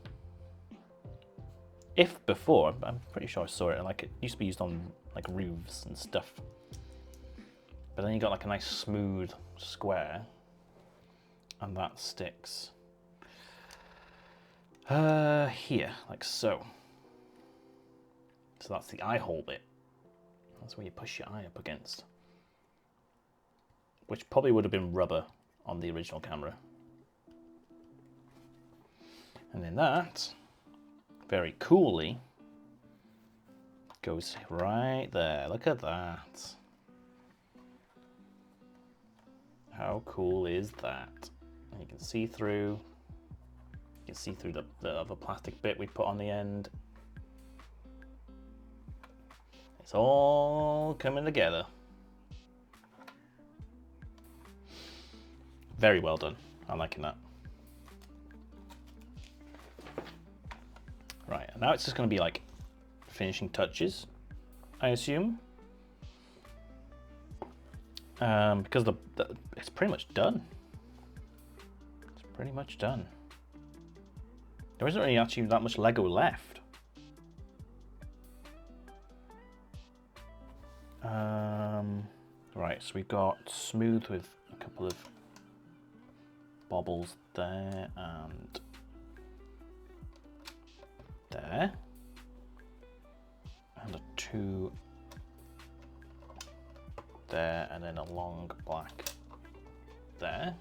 If before, I'm pretty sure I saw it, like it used to be used on like roofs and stuff. But then you got like a nice smooth square, and that sticks here, like so. So that's the eye hole bit. That's where you push your eye up against. Which probably would have been rubber on the original camera. And then that, very coolly, goes right there. Look at that. How cool is that? And you can see through. You can see through the other plastic bit we put on the end. It's all coming together. Very well done. I'm liking that. Right, and now it's just going to be like finishing touches, I assume. Because it's pretty much done. It's pretty much done. There isn't really actually that much Lego left. Right, so we've got smooth with a couple of bobbles there and there, and a two there, and then a long black there.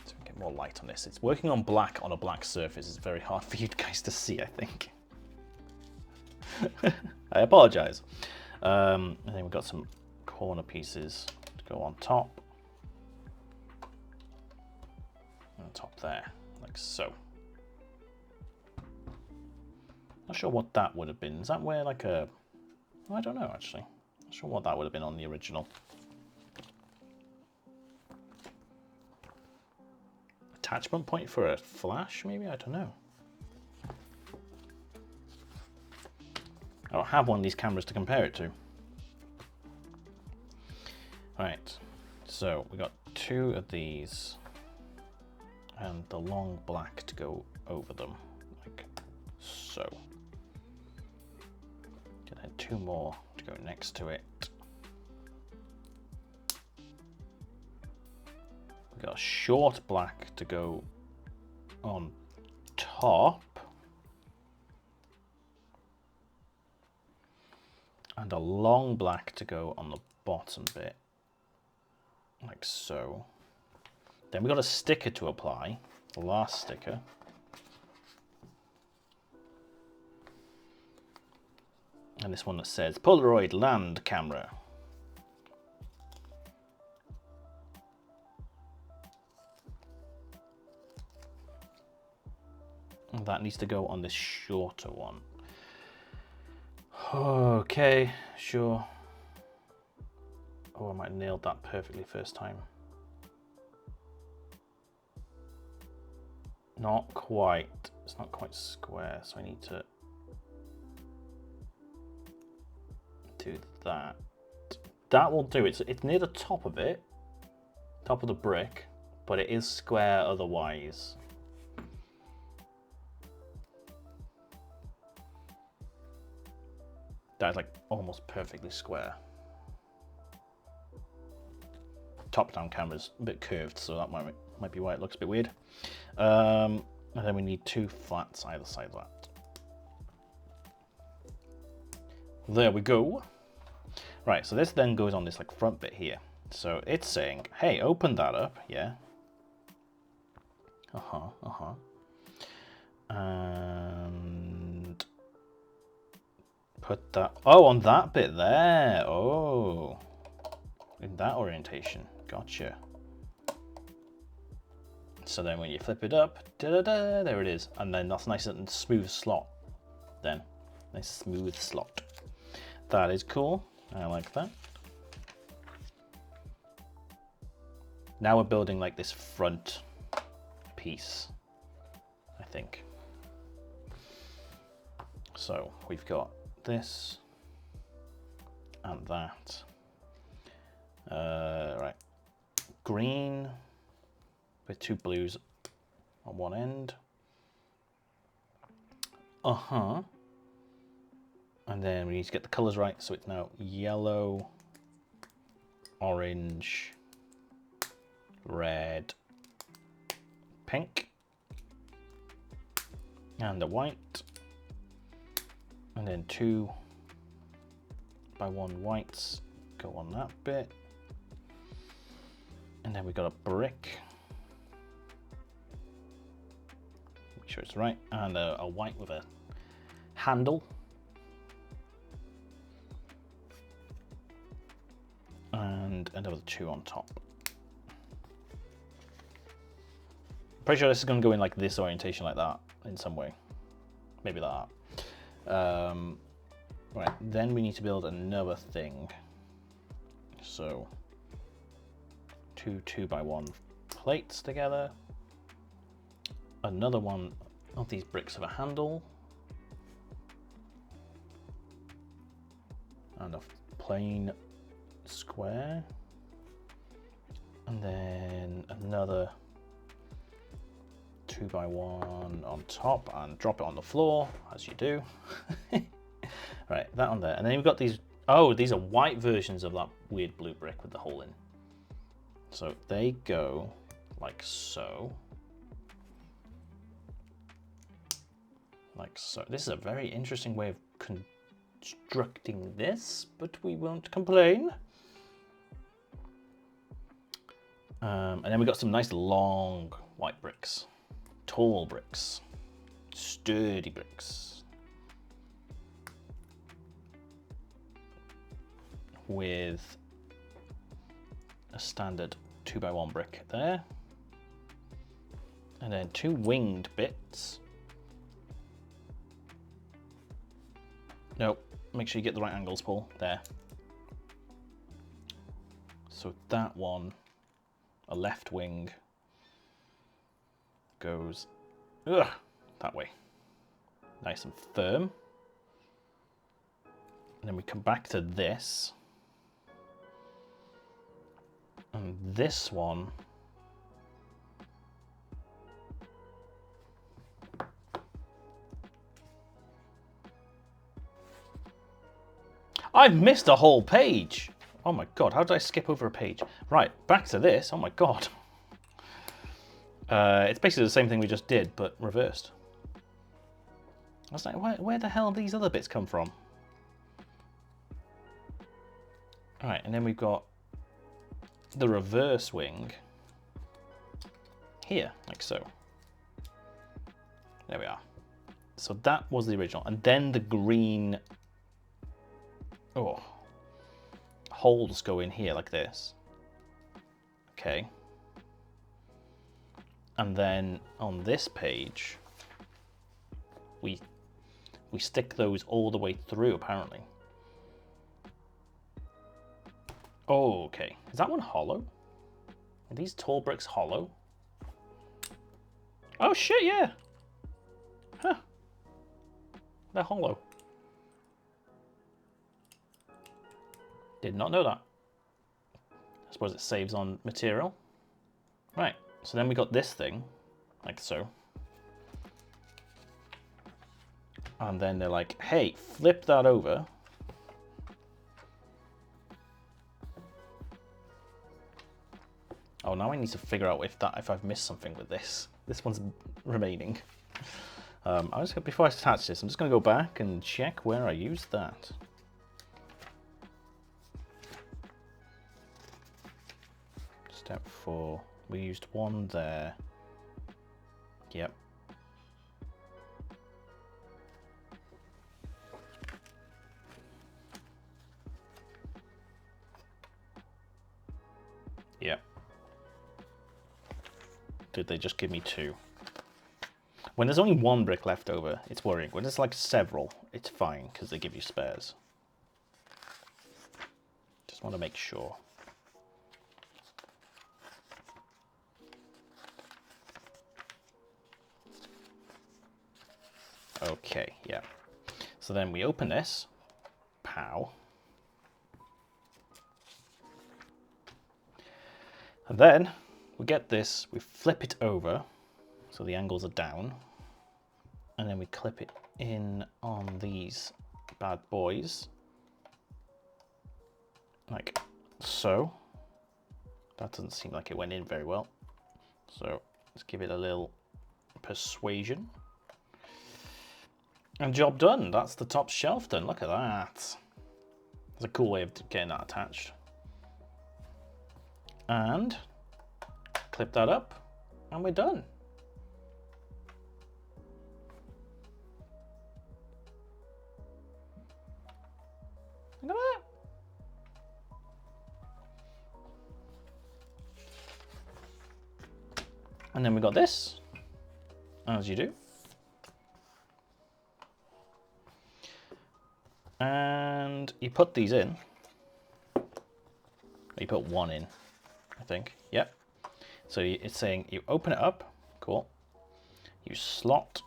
So we get more light on this. It's working on black on a black surface. It's very hard for you guys to see, I think. I apologize. And then we've got some corner pieces to go on top. On top there, like so. Not sure what that would have been. Is that where like a... I don't know actually. Not sure what that would have been on the original. Attachment point for a flash, maybe? I don't know. I don't have one of these cameras to compare it to. Right, so we got two of these and the long black to go over them, like so. And then two more to go next to it. We got a short black to go on top. And a long black to go on the bottom bit, like so. Then we got a sticker to apply, the last sticker. And this one that says Polaroid land camera. And that needs to go on this shorter one. Okay, sure. Oh, I might have nailed that perfectly first time. Not quite. It's not quite square, so I need to do that. That will do it. It's near the top of it, top of the brick, but it is square otherwise. That's like almost perfectly square. Top-down camera's a bit curved, so that might be why it looks a bit weird. And then we need two flats either side of that. There we go. Right, so this then goes on this like front bit here. So it's saying, hey, open that up, yeah. And put that, oh, on that bit there. Oh, in that orientation, gotcha. So then when you flip it up, da-da-da, there it is. And then that's nice and smooth slot then. Nice smooth slot. That is cool, I like that. Now we're building like this front piece, I think. So we've got this and that. Right, green with 2 blues on one end. And then we need to get the colors right, so it's now yellow, orange, red, pink, and the white, and then 2 by 1 whites go on that bit, and then we got a brick, make sure it's right, and a white with a handle, and another 2 on top. Pretty sure this is going to go in like this orientation, like that, in some way. Maybe like that. Right, then we need to build another thing. So, 2 2x1 plates together. Another one of these bricks of a handle. And a plain square. And then another 2x1 on top and drop it on the floor, as you do. Right, that on there. And then we've got these, oh, these are white versions of that weird blue brick with the hole in. So they go like so. Like so. This is a very interesting way of constructing this, but we won't complain. And then we've got some nice long white bricks. Tall bricks, sturdy bricks, with a standard 2x1 brick there, and then 2 winged bits. Nope, make sure you get the right angles, Paul, there. So that one, a left wing, goes that way, nice and firm. And then we come back to this, and this one I've missed a whole page. Oh my god, how did I skip over a page? Right, back to this. Oh my god. It's basically the same thing we just did, but reversed. I was like, where the hell have these other bits come from? Alright, and then we've got the reverse wing here, like so. There we are. So that was the original. And then the green holes go in here like this. Okay. And then on this page, we stick those all the way through, apparently. Oh, okay. Is that one hollow? Are these tall bricks hollow? Oh shit, yeah. Huh. They're hollow. Did not know that. I suppose it saves on material. Right. So then we got this thing, like so. And then they're like, hey, flip that over. Oh, now I need to figure out if I've missed something with this. This one's remaining. Before I attach this, I'm just gonna go back and check where I used that. Step 4. We used one there. Yep. Yep. Did they just give me 2? When there's only 1 brick left over, it's worrying. When there's like several, it's fine because they give you spares. Just want to make sure. Okay, yeah. So then we open this. Pow. And then we get this, we flip it over so the angles are down. And then we clip it in on these bad boys. Like so. That doesn't seem like it went in very well. So let's give it a little persuasion. And job done. That's the top shelf done. Look at that. That's a cool way of getting that attached. And clip that up and we're done. Look at that. And then we got this, as you do. And you put these in. You put one in, I think. Yep. So it's saying you open it up. Cool. You slot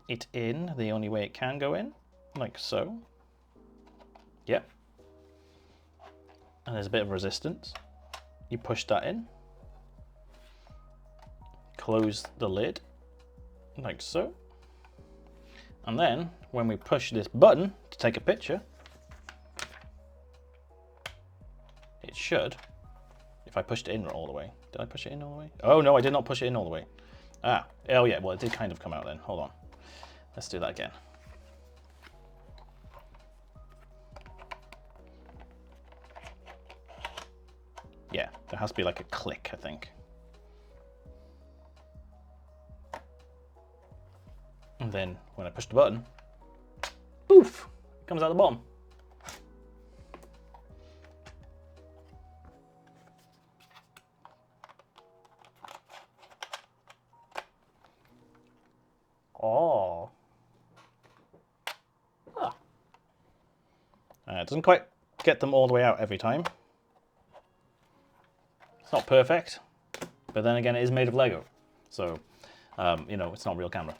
it in the only way it can go in, like so. Yep. And there's a bit of resistance. You push that in. Close the lid, like so. And then when we push this button to take a picture, it should, if I pushed it in all the way. Did I push it in all the way? Oh no, I did not push it in all the way. Ah, oh yeah, well it did kind of come out then. Hold on. Let's do that again. Yeah, there has to be like a click, I think. And then when I push the button, poof, it comes out the bottom. Oh. Ah. It doesn't quite get them all the way out every time. It's not perfect, but then again, it is made of Lego. So, you know, it's not a real camera.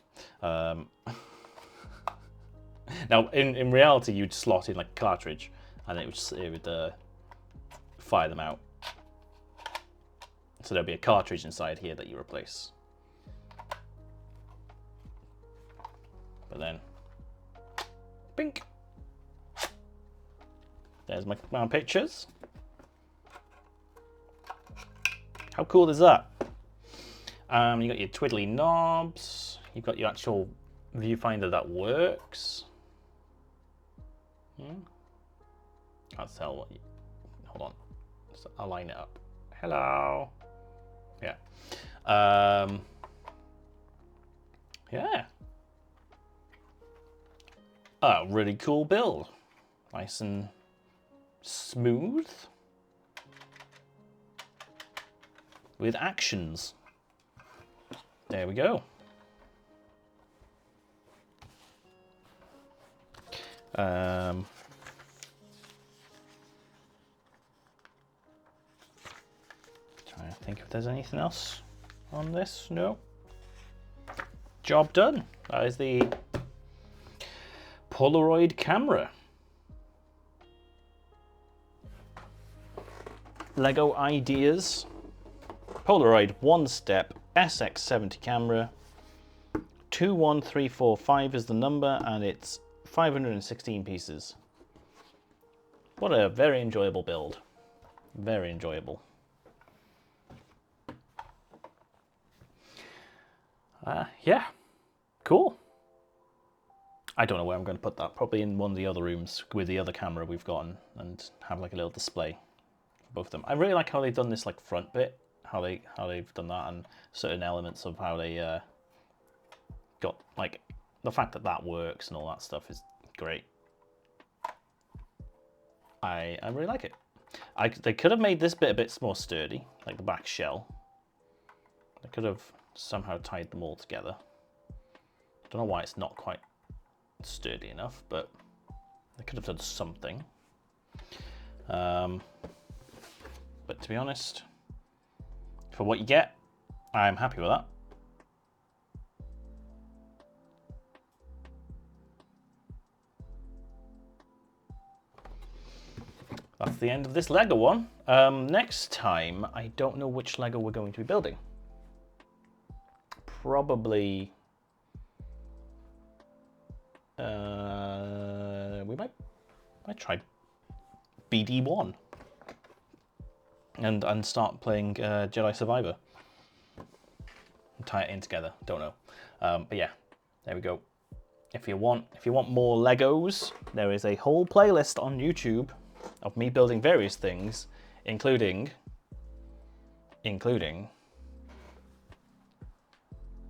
Now, in reality, you'd slot in like a cartridge and it would fire them out. So there'll be a cartridge inside here that you replace. But then, bink. There's my pictures. How cool is that? You got your twiddly knobs. You've got your actual viewfinder that works. Can't tell what you... Hold on. Just align it up. Hello. Yeah. Yeah. A really cool build. Nice and smooth. With actions. There we go. Trying to think if there's anything else on this. No. Job done. That is the Polaroid camera. Lego ideas. Polaroid OneStep SX-70 camera. 21345 is the number and it's 516 pieces. What a very enjoyable build. Very enjoyable. Yeah, cool. I don't know where I'm going to put that. Probably in one of the other rooms with the other camera we've got and have like a little display for both of them. I really like how they've done this like front bit how they've done that, and certain elements of how they got, like, the fact that that works and all that stuff is great. I really like it. They could have made this bit a bit more sturdy, like the back shell. They could have somehow tied them all together. Don't know why it's not quite sturdy enough, but they could have done something. But to be honest, for what you get, I'm happy with that. That's the end of this Lego one. Next time, I don't know which Lego we're going to be building. Probably... we might try BD1 and start playing Jedi Survivor. Tie it in together. Don't know. But yeah, there we go. If you want more Legos, there is a whole playlist on YouTube of me building various things, including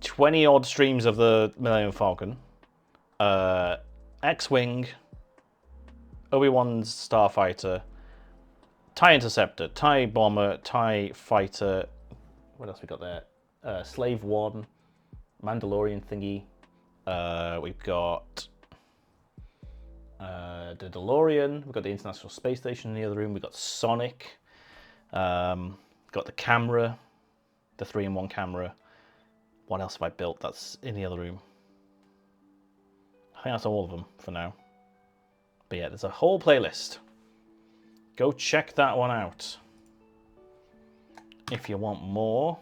20 odd streams of the Millennium Falcon, X-Wing, Obi-Wan's Starfighter, TIE Interceptor, TIE Bomber, TIE Fighter, what else we got there? Slave One, Mandalorian thingy. We've got the DeLorean. We've got the International Space Station in the other room. We've got Sonic. Got the camera, the 3-in-1 camera. What else have I built that's in the other room? I think that's all of them for now. But yeah, there's a whole playlist. Go check that one out if you want more.